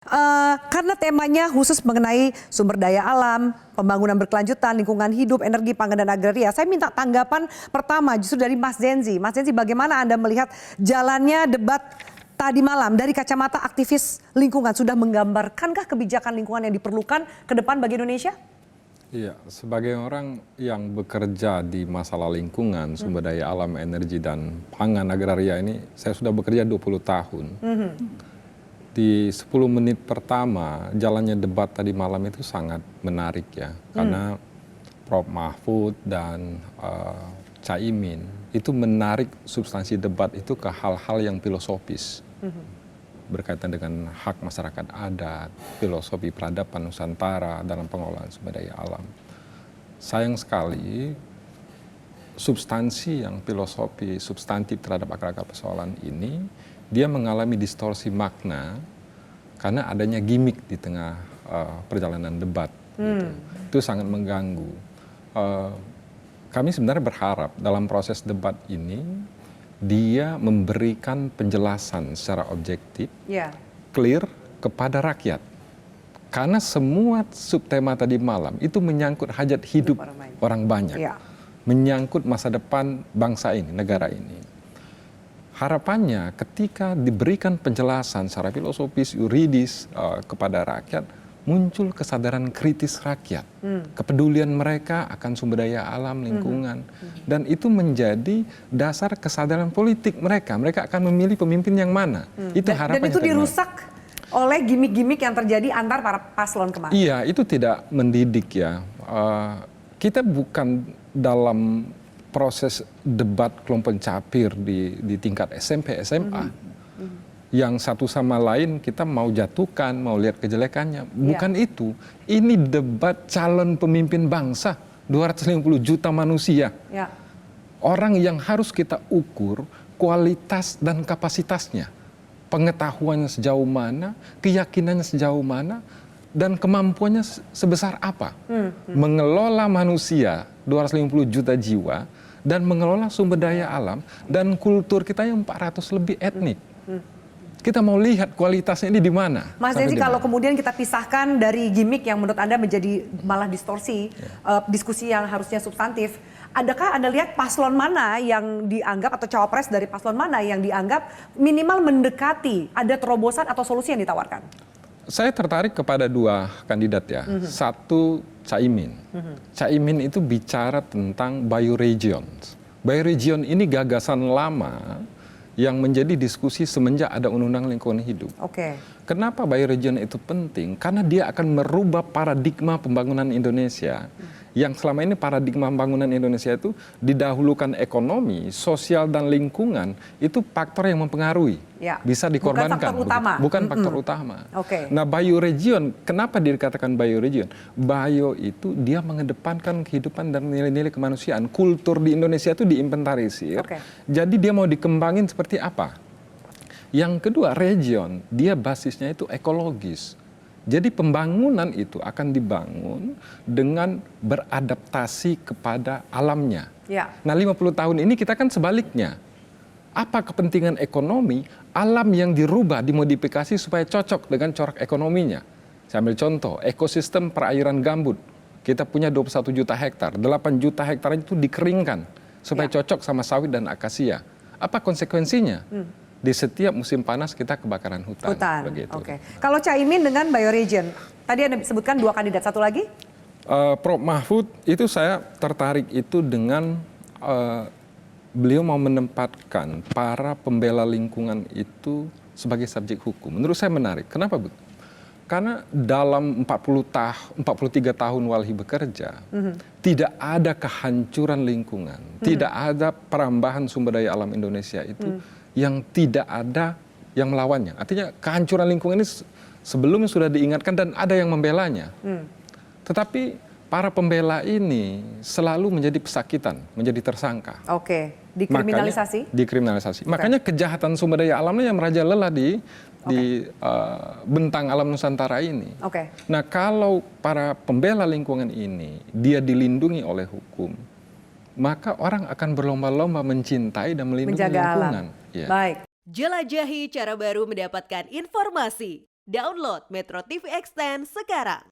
Karena temanya khusus mengenai sumber daya alam, pembangunan berkelanjutan, lingkungan hidup, energi, pangan, dan agraria. Saya minta tanggapan pertama justru dari Mas Zenzi. Mas Zenzi, bagaimana Anda melihat jalannya debat tadi malam dari kacamata aktivis lingkungan? Sudah menggambarkankah kebijakan lingkungan yang diperlukan ke depan bagi Indonesia? Iya, sebagai orang yang bekerja di masalah lingkungan, sumber daya alam, energi, dan pangan agraria ini, saya sudah bekerja 20 tahun. Di 10 menit pertama, jalannya debat tadi malam itu sangat menarik ya. Karena Prof. Mahfud dan Caimin itu menarik substansi debat itu ke hal-hal yang filosofis. Berkaitan dengan hak masyarakat adat, filosofi peradaban Nusantara dalam pengelolaan sumber daya alam. Sayang sekali, substansi yang filosofi substantif terhadap akar-akar persoalan ini, dia mengalami distorsi makna karena adanya gimmick di tengah perjalanan debat. Gitu. Itu sangat mengganggu. Kami sebenarnya berharap dalam proses debat ini, dia memberikan penjelasan secara objektif, clear kepada rakyat. Karena semua subtema tadi malam itu menyangkut hajat hidup orang banyak. Menyangkut masa depan bangsa ini, negara ini. Harapannya ketika diberikan penjelasan secara filosofis, yuridis kepada rakyat, muncul kesadaran kritis rakyat. Kepedulian mereka akan sumber daya alam, lingkungan. Dan itu menjadi dasar kesadaran politik mereka. Mereka akan memilih pemimpin yang mana. Itu harapannya. Dan itu dirusak oleh gimmick-gimmick yang terjadi antar para paslon kemarin. Iya, itu tidak mendidik ya. Kita bukan dalam proses debat kelompok capir di tingkat SMP, SMA. Yang satu sama lain kita mau jatuhkan, mau lihat kejelekannya. Bukan itu. Ini debat calon pemimpin bangsa, 250 juta manusia. Orang yang harus kita ukur kualitas dan kapasitasnya. Pengetahuannya sejauh mana, keyakinannya sejauh mana, dan kemampuannya sebesar apa. Mengelola manusia, 250 juta jiwa, dan mengelola sumber daya alam, dan kultur kita yang 400 lebih etnik. Kita mau lihat kualitasnya ini di mana. Mas Zenzi, kalau kemudian kita pisahkan dari gimmick yang menurut Anda menjadi malah distorsi, diskusi yang harusnya substantif, adakah Anda lihat paslon mana yang dianggap, atau cawapres dari paslon mana yang dianggap minimal mendekati, ada terobosan atau solusi yang ditawarkan? Saya tertarik kepada dua kandidat ya. Satu, Caimin. Caimin itu bicara tentang bioregions. Bioregion ini gagasan lama yang menjadi diskusi semenjak ada Undang-Undang Lingkungan Hidup. Kenapa bioregion itu penting? Karena dia akan merubah paradigma pembangunan Indonesia. Yang selama ini paradigma pembangunan Indonesia itu didahulukan ekonomi, sosial, dan lingkungan. Itu faktor yang mempengaruhi. Bisa dikorbankan. Bukan faktor utama. Bukan faktor utama. Nah, bioregion, kenapa dikatakan bioregion? Bio itu dia mengedepankan kehidupan dan nilai-nilai kemanusiaan. Kultur di Indonesia itu diinventarisir. Jadi dia mau dikembangin seperti apa? Yang kedua, region, dia basisnya itu ekologis. Jadi pembangunan itu akan dibangun dengan beradaptasi kepada alamnya. Nah, 50 tahun ini kita kan sebaliknya. Apa kepentingan ekonomi, alam yang dirubah, dimodifikasi supaya cocok dengan corak ekonominya. Saya ambil contoh, ekosistem perairan gambut. Kita punya 21 juta hektar, 8 juta hektar itu dikeringkan supaya cocok sama sawit dan akasia. Apa konsekuensinya? Di setiap musim panas kita kebakaran hutan. Kalau Caimin dengan bioregion, tadi Anda sebutkan dua kandidat, satu lagi? Prof. Mahfud itu saya tertarik itu dengan beliau mau menempatkan para pembela lingkungan itu sebagai subjek hukum. Menurut saya menarik. Kenapa? Karena dalam 43 tahun Walhi bekerja, tidak ada kehancuran lingkungan, tidak ada perambahan sumber daya alam Indonesia itu yang tidak ada yang melawannya. Artinya kehancuran lingkungan ini sebelumnya sudah diingatkan dan ada yang membelanya. Tetapi para pembela ini selalu menjadi pesakitan, menjadi tersangka. Dikriminalisasi? Dikriminalisasi. Makanya kejahatan sumber daya alamnya yang merajalela di bentang alam Nusantara ini. Nah, kalau para pembela lingkungan ini dia dilindungi oleh hukum, maka orang akan berlomba-lomba mencintai dan melindungi lingkungan. Baik. Jelajahi cara baru mendapatkan informasi Download Metro TV Extend sekarang.